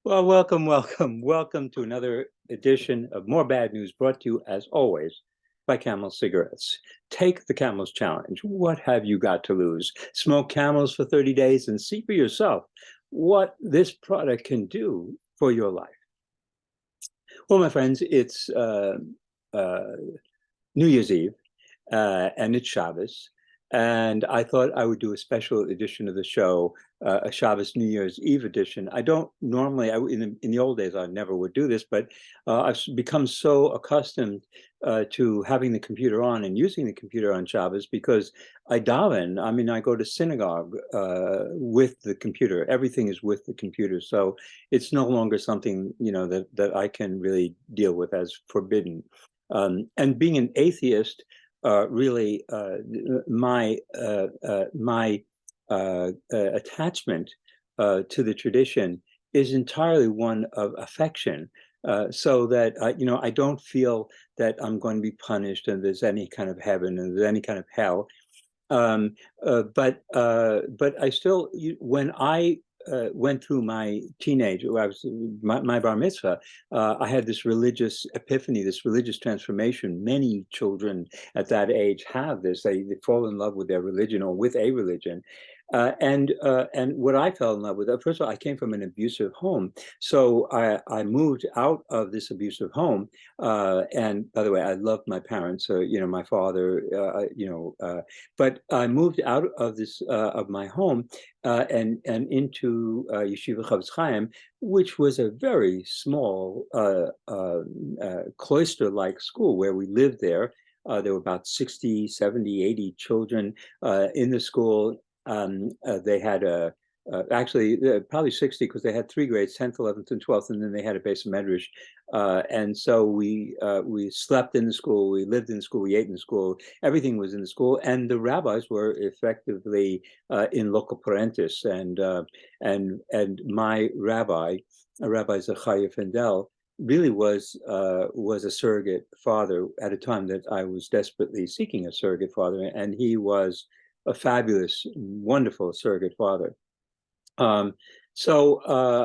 Well, welcome to another edition of More Bad News, brought to you, as always, by Camel Cigarettes. Take the Camel's Challenge. What have you got to lose? Smoke Camels for 30 days and see for yourself what this product can do for your life. Well, my friends, it's uh, New Year's Eve, and it's Shabbos. And I thought I would do a special edition of the show, a Shabbos New Year's Eve edition. I don't normally, in the old days, I never would do this, but I've become so accustomed to having the computer on and using the computer on Shabbos because I daven. I mean, I go to synagogue with the computer. Everything is with the computer, so it's no longer something that I can really deal with as forbidden. And being an atheist, really, my attachment to the tradition is entirely one of affection, so that I don't feel that I'm going to be punished and there's any kind of heaven and there's any kind of hell. But I still, when I went through my teenage, my bar mitzvah, I had this religious epiphany, this religious transformation. Many children at that age have this. They fall in love with their religion or with a religion. And what I fell in love with, first of all, I came from an abusive home, so I moved out of this abusive home. And by the way, I loved my parents, my father, but I moved out of this of my home and into Yeshiva Chavetz Chaim, which was a very small cloister-like school where we lived there. There were about 60, 70, 80 children in the school. They had actually probably 60 because they had 3 grades, 10th, 11th, and 12th, and then they had a base medrash. And so we slept in the school, we lived in the school, we ate in the school, everything was in the school, and the rabbis were effectively in loco parentis. And my rabbi, Rabbi Zachariah Fendel, really was a surrogate father at a time that I was desperately seeking a surrogate father, and he was a fabulous, wonderful surrogate father. So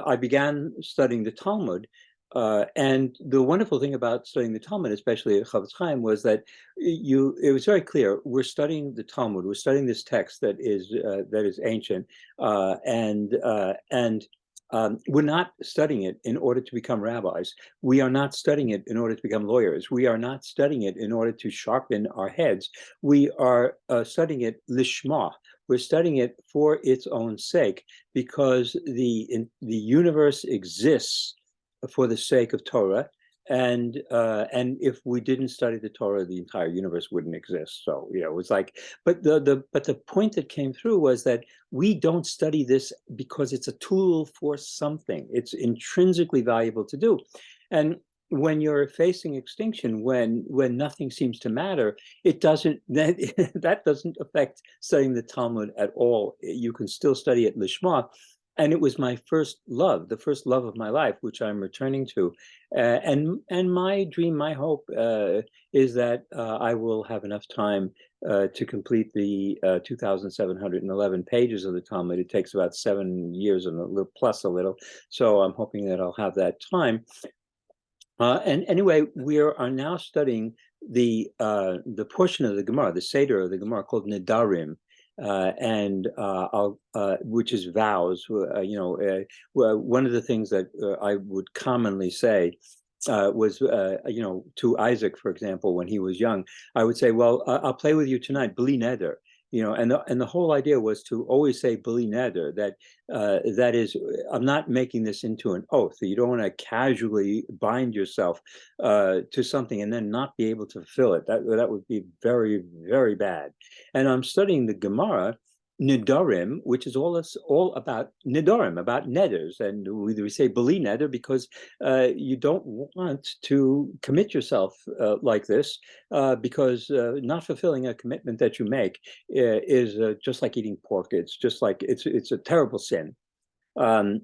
I began studying the Talmud, and the wonderful thing about studying the Talmud, especially at Chavetz Chaim, was that it was very clear. We're studying the Talmud. We're studying this text that is ancient, and we're not studying it in order to become rabbis. We are not studying it in order to become lawyers. We are not studying it in order to sharpen our heads. We are studying it lishma. We're studying it for its own sake, because the universe exists for the sake of Torah. And if we didn't study the Torah, the entire universe wouldn't exist. So it was like, but the point that came through was that we don't study this because it's a tool for something. It's intrinsically valuable to do. And when you're facing extinction, when nothing seems to matter, that doesn't affect studying the Talmud at all. You can still study it lishma. And it was my first love, the first love of my life, which I'm returning to. And my dream, my hope is that I will have enough time to complete the 2,711 pages of the Talmud. It takes about 7 years and a little plus a little. So I'm hoping that I'll have that time. And anyway, we are now studying the portion of the Gemara, the Seder of the Gemara, called Nedarim, which is vows. One of the things that I would commonly say was, to Isaac, for example, when he was young, I would say, "Well, I'll play with you tonight, bli neder." And the whole idea was to always say bli neder, that is, I'm not making this into an oath. You don't want to casually bind yourself to something and then not be able to fulfill it. That would be very, very bad. And I'm studying the Gemara, Nidarim, which is all about Nidarim, about neders. And we say beli neder because you don't want to commit yourself like this, because not fulfilling a commitment that you make is just like eating pork. It's just like it's a terrible sin. So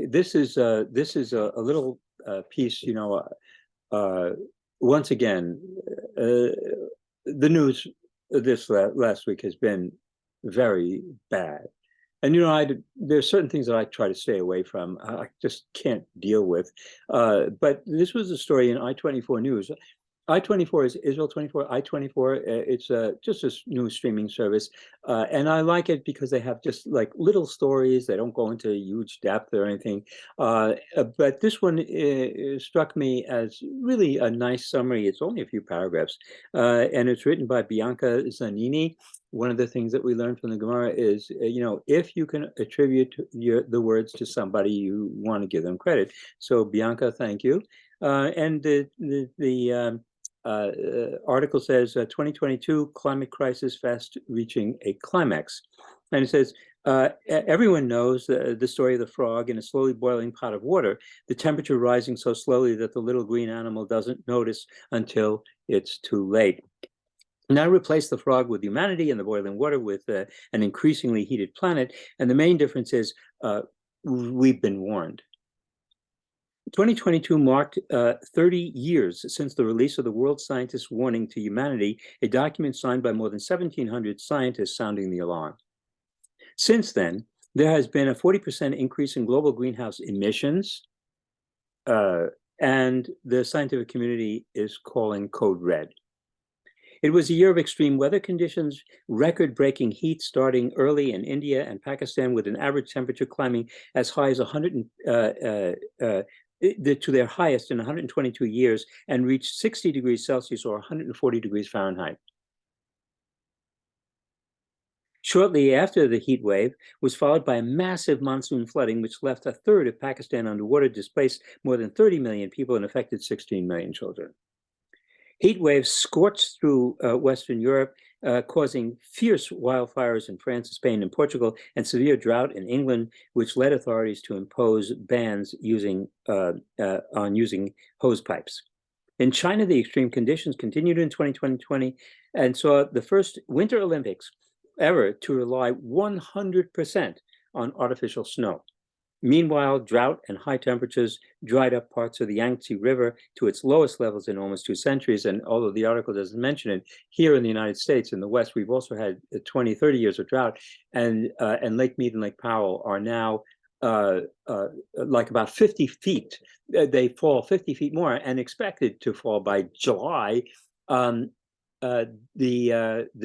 this is a little piece. Once again, the news this last week has been very bad. And there's certain things that I try to stay away from. I just can't deal with. But this was a story in I-24 News. I-24 is Israel 24. I-24, it's just a new streaming service. And I like it because they have just like little stories. They don't go into huge depth or anything. But this one struck me as really a nice summary. It's only a few paragraphs. And it's written by Bianca Zanini. One of the things that we learned from the Gemara is, if you can attribute the words to somebody, you want to give them credit. So Bianca, thank you. And the article says 2022 climate crisis fast reaching a climax. And it says, everyone knows the story of the frog in a slowly boiling pot of water, the temperature rising so slowly that the little green animal doesn't notice until it's too late. Now replace the frog with humanity and the boiling water with an increasingly heated planet. And the main difference is we've been warned. 2022 marked 30 years since the release of the World Scientist Warning to Humanity, a document signed by more than 1,700 scientists sounding the alarm. Since then, there has been a 40% increase in global greenhouse emissions, and the scientific community is calling code red. It was a year of extreme weather conditions, record-breaking heat starting early in India and Pakistan, with an average temperature climbing as high as 100 to their highest in 122 years, and reached 60 degrees Celsius or 140 degrees Fahrenheit. Shortly after the heat wave was followed by a massive monsoon flooding, which left a third of Pakistan underwater, displaced more than 30 million people, and affected 16 million children. Heat waves scorched through Western Europe, causing fierce wildfires in France, Spain, and Portugal, and severe drought in England, which led authorities to impose bans on using hose pipes. In China, the extreme conditions continued in 2020 and saw the first Winter Olympics ever to rely 100% on artificial snow. Meanwhile, drought and high temperatures dried up parts of the Yangtze River to its lowest levels in almost 2 centuries. And although the article doesn't mention it, here in the United States, in the West, we've also had 20, 30 years of drought. And Lake Mead and Lake Powell are now like about 50 feet. They fall 50 feet more and expected to fall by July. The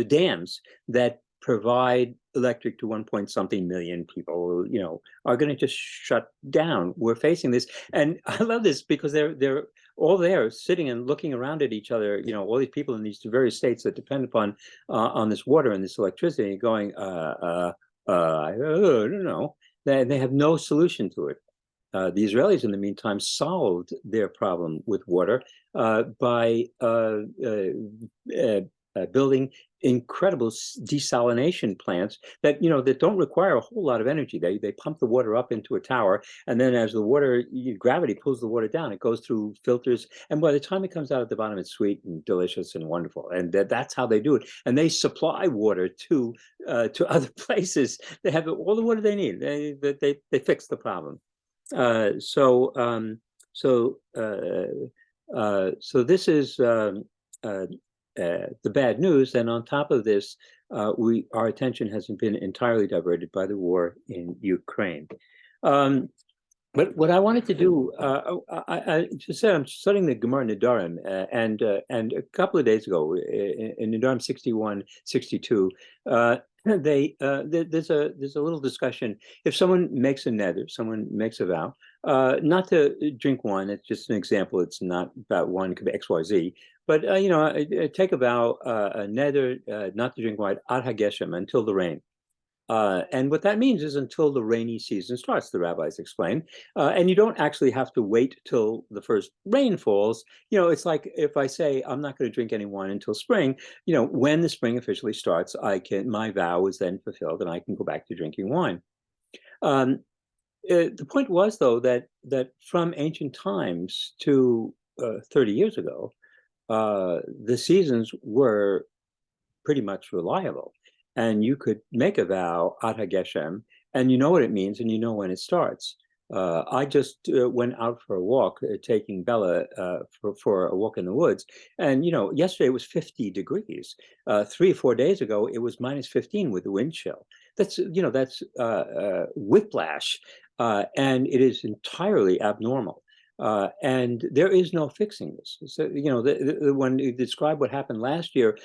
dams that provide electric to 1-point-something million people, are going to just shut down. We're facing this, and I love this because they're all there, sitting and looking around at each other. All these people in these various states that depend upon on this water and this electricity, going, I don't know. They have no solution to it. The Israelis, in the meantime, solved their problem with water by building incredible desalination plants that that don't require a whole lot of energy. They pump the water up into a tower, and then as the gravity pulls the water down, it goes through filters, and by the time it comes out at the bottom, it's sweet and delicious and wonderful. And that's how they do it. And they supply water to other places. They have all the water they need. They fix the problem. So this is the bad news. And on top of this, our attention hasn't been entirely diverted by the war in Ukraine. But what I wanted to do, I just said I'm studying the Gemara Nedarim, and a couple of days ago in Nedarim 61, 62, there's a little discussion. If someone makes a neder, someone makes a vow, not to drink wine. It's just an example. It's not about wine. It could be X, Y, Z. But take a vow, a neder, not to drink wine ad hageshem, until the rain. And what that means is until the rainy season starts, the rabbis explain. And you don't actually have to wait till the first rain falls. It's like if I say I'm not going to drink any wine until spring, when the spring officially starts, my vow is then fulfilled and I can go back to drinking wine. The point was, though, that from ancient times to 30 years ago, the seasons were pretty much reliable. And you could make a vow, ad hageshem, and you know what it means, and you know when it starts. I just went out for a walk, taking Bella for a walk in the woods. And, yesterday it was 50 degrees. 3 or 4 days ago, it was -15 with the wind chill. that's whiplash, and it is entirely abnormal. And there is no fixing this. So, when you describe what happened last year,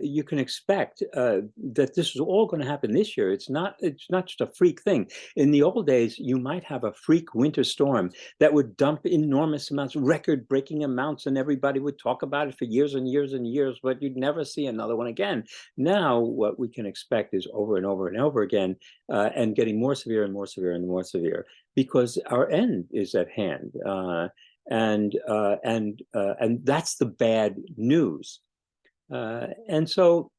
you can expect that this is all going to happen this year. It's not just a freak thing. In the old days, you might have a freak winter storm that would dump enormous amounts, record-breaking amounts, and everybody would talk about it for years and years and years, but you'd never see another one again. Now, what we can expect is over and over and over again, and getting more severe and more severe and more severe, because our end is at hand, and that's the bad news. And so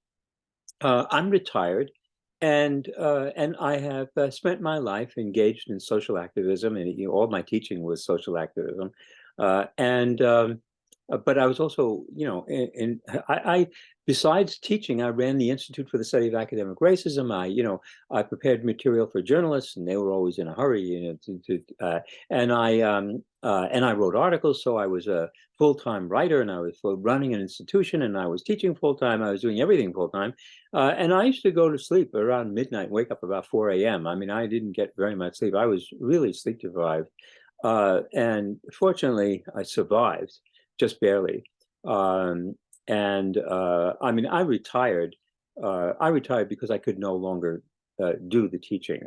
I'm retired, and I have spent my life engaged in social activism, and all my teaching was social activism, but I was also, I besides teaching, I ran the Institute for the Study of Academic Racism. I prepared material for journalists, and they were always in a hurry, and I wrote articles. So I was a full-time writer, and I was running an institution, and I was teaching full-time. I was doing everything full-time, and I used to go to sleep around midnight, wake up about 4 a.m. I mean, I didn't get very much sleep. I was really sleep deprived, and fortunately, I survived. Just barely. I mean, I retired. I retired because I could no longer do the teaching.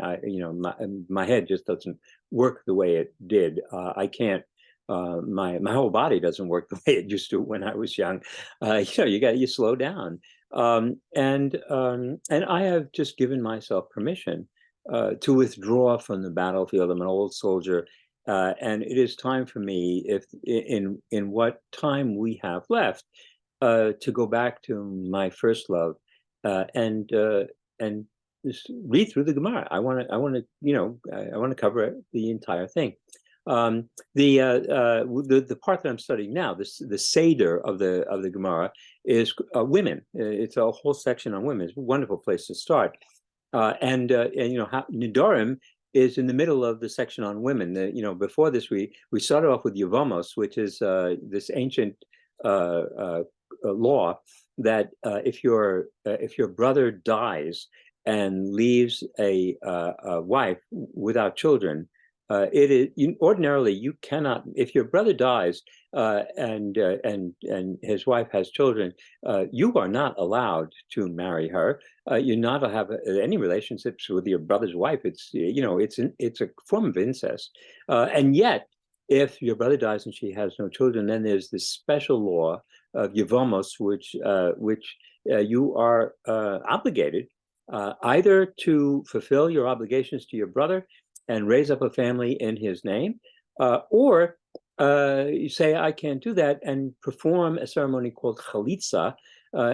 My head just doesn't work the way it did. I can't. My whole body doesn't work the way it used to when I was young. You slow down. And I have just given myself permission to withdraw from the battlefield. I'm an old soldier. And it is time for me, if in what time we have left, to go back to my first love, and just read through the Gemara. I want to cover the entire thing. The part that I'm studying now, the Seder of the Gemara, is women. It's a whole section on women. It's a wonderful place to start. Nidorim is in the middle of the section on women. Before this, we started off with Yevamos, which is this ancient law that if your brother dies and leaves a wife without children, ordinarily you cannot. If your brother dies and his wife has children, you are not allowed to marry her. You're not to have any relationships with your brother's wife. It's a form of incest. And yet, if your brother dies and she has no children, then there's this special law of Yevamos, which you are obligated either to fulfill your obligations to your brother and raise up a family in his name, or you say, I can't do that, and perform a ceremony called chalitza,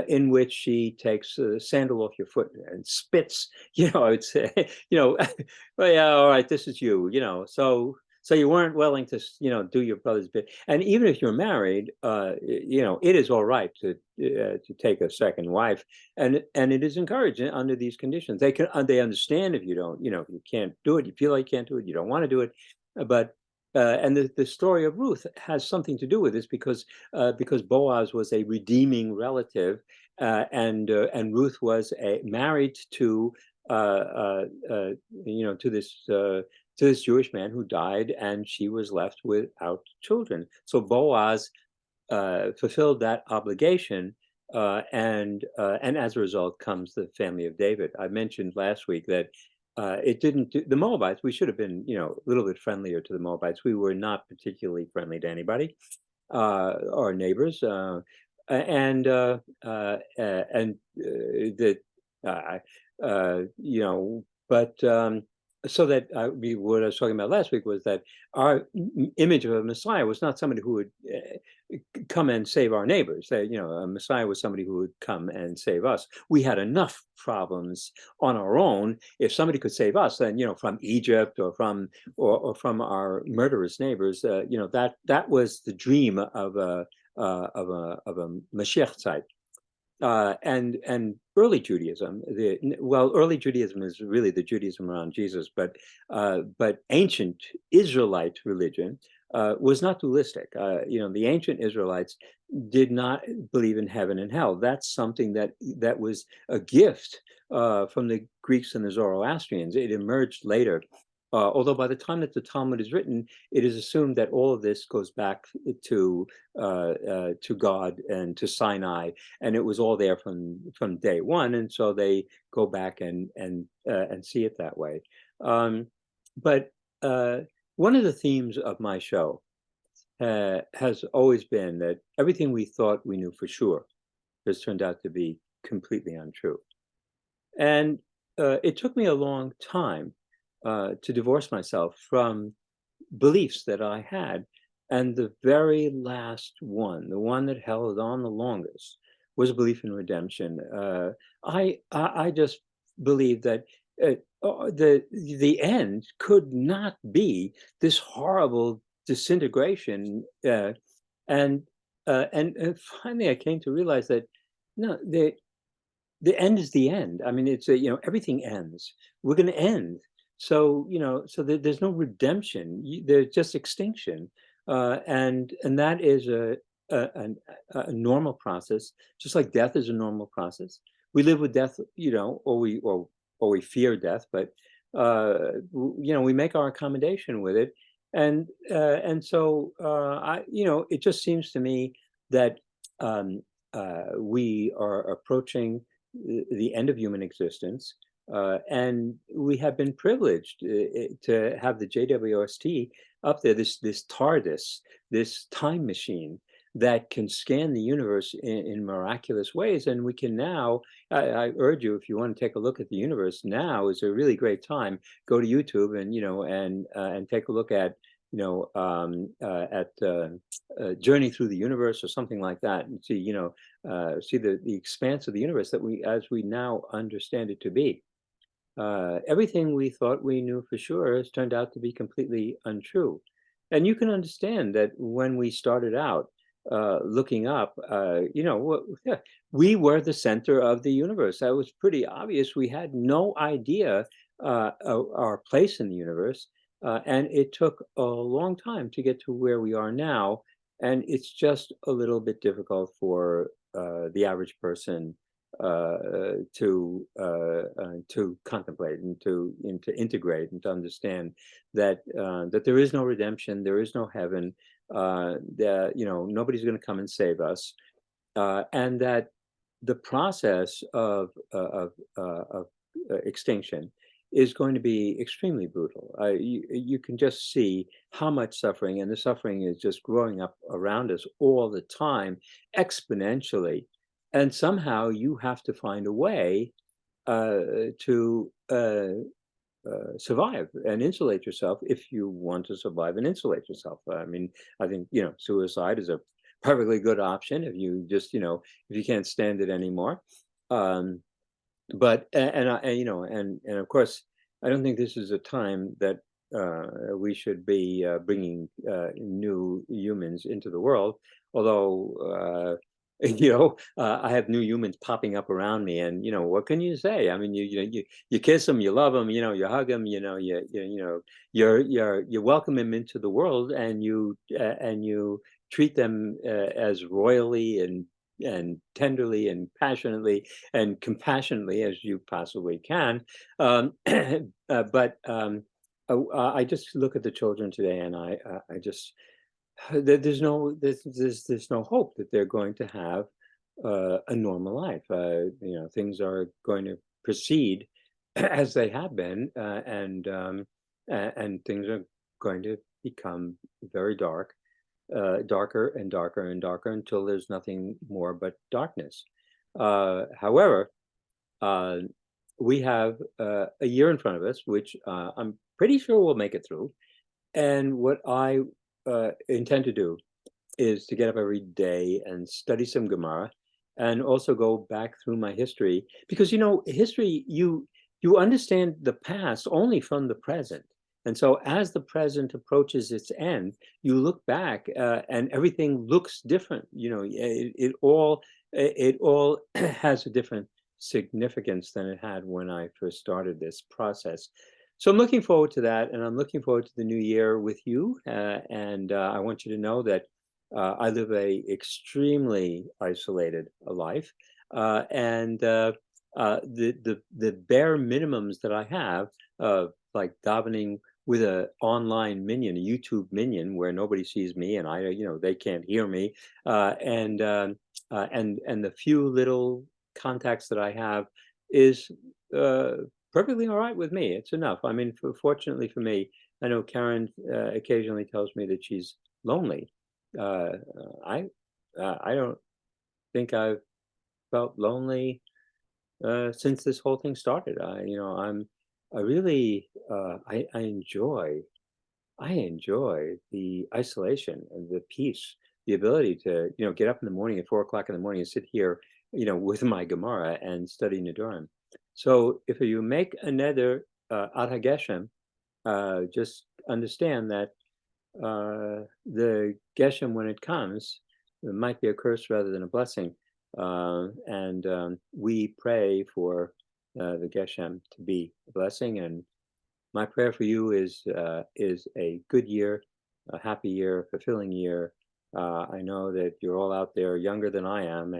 in which she takes a sandal off your foot and spits, it's, well, yeah, all right, this is you, so you weren't willing to, do your brother's bit. And even if you're married, it is all right to take a second wife, and it is encouraged under these conditions. They understand if you don't, you can't do it. You feel like you can't do it. You don't want to do it, but and the story of Ruth has something to do with this, because Boaz was a redeeming relative, and Ruth was married to to this Jewish man who died, and she was left without children. So Boaz fulfilled that obligation, and as a result comes the family of David. I mentioned last week that it didn't do, the Moabites, we should have been, a little bit friendlier to the Moabites. We were not particularly friendly to anybody, our neighbors, but so that what I was talking about last week was that our image of a Messiah was not somebody who would come and save our neighbors. A Messiah was somebody who would come and save us. We had enough problems on our own. If somebody could save us, then from Egypt or from our murderous neighbors, that was the dream of a Mashiach type. And early Judaism, early Judaism is really the Judaism around Jesus, but ancient Israelite religion was not dualistic. The ancient Israelites did not believe in heaven and hell. That's something that was a gift from the Greeks and the Zoroastrians. It emerged later. Although by the time that the Talmud is written, it is assumed that all of this goes back to God and to Sinai, and it was all there from day one, and so they go back and see it that way. But one of the themes of my show has always been that everything we thought we knew for sure has turned out to be completely untrue. And it took me a long time to divorce myself from beliefs that I had. And the very last one, the one that held on the longest, was a belief in redemption. I just believe that the end could not be this horrible disintegration, and finally I came to realize that no, the end is the end. I mean, it's everything ends. We're going to end. So there's no redemption. There's just extinction, and that is a normal process, just like death is a normal process. We live with death, or we fear death, but we make our accommodation with it, and so it just seems to me that we are approaching the end of human existence, and we have been privileged to have the JWST up there, this TARDIS, this time machine that can scan the universe in miraculous ways. And we can now, I urge you, if you want to take a look at the universe, now is a really great time. Go to YouTube and take a look at Journey Through the Universe or something like that, and see the expanse of the universe as we now understand it to be. Everything we thought we knew for sure has turned out to be completely untrue. And you can understand that when we started out looking up, we were the center of the universe. That was pretty obvious. We had no idea our place in the universe. And it took a long time to get to where we are now. And it's just a little bit difficult for the average person to contemplate and to integrate and to understand that there is no redemption, there is no heaven, that nobody's going to come and save us, and that the process of extinction is going to be extremely brutal. You can just see how much suffering, and the suffering is just growing up around us all the time, exponentially. And somehow you have to find a way to survive and insulate yourself if you want to survive and insulate yourself. I mean, I think, suicide is a perfectly good option if you just, if you can't stand it anymore. But and of course, I don't think this is a time that we should be bringing new humans into the world. Although I have new humans popping up around me, and what can you say? I mean, you kiss them, you love them, you hug them, you welcome them into the world, and you treat them as royally and tenderly and passionately and compassionately as you possibly can. But I just look at the children today, and I just there's no hope that they're going to have a normal life. Things are going to proceed as they have been, and things are going to become very dark. Darker and darker and darker until there's nothing more but darkness. However, we have a year in front of us, which I'm pretty sure we'll make it through. And what I intend to do is to get up every day and study some Gemara, and also go back through my history, because history, you understand the past only from the present. And so as the present approaches its end, you look back and everything looks different. It all has a different significance than it had when I first started this process. So I'm looking forward to that, and I'm looking forward to the new year with you. And I want you to know that I live a extremely isolated life, and the bare minimums that I have, like davening with a online minion, a YouTube minion, where nobody sees me and they can't hear me, and the few little contacts that I have is. Uh, Perfectly all right with me. It's enough. I mean, fortunately for me, I know Karen occasionally tells me that she's lonely. Uh, I I don't think I've felt lonely since this whole thing started. I really I enjoy the isolation and the peace, the ability to get up in the morning at 4 o'clock in the morning and sit here with my Gemara and study Nidorim. So if you make another Ad HaGeshem, just understand that the Geshem, when it comes, it might be a curse rather than a blessing. And we pray for the Geshem to be a blessing. And my prayer for you is a good year, a happy year, fulfilling year. I know that you're all out there younger than I am,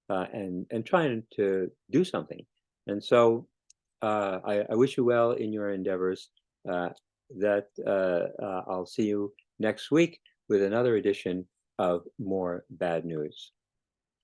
and trying to do something. And so I wish you well in your endeavors. Uh, I'll see you next week with another edition of More Bad News.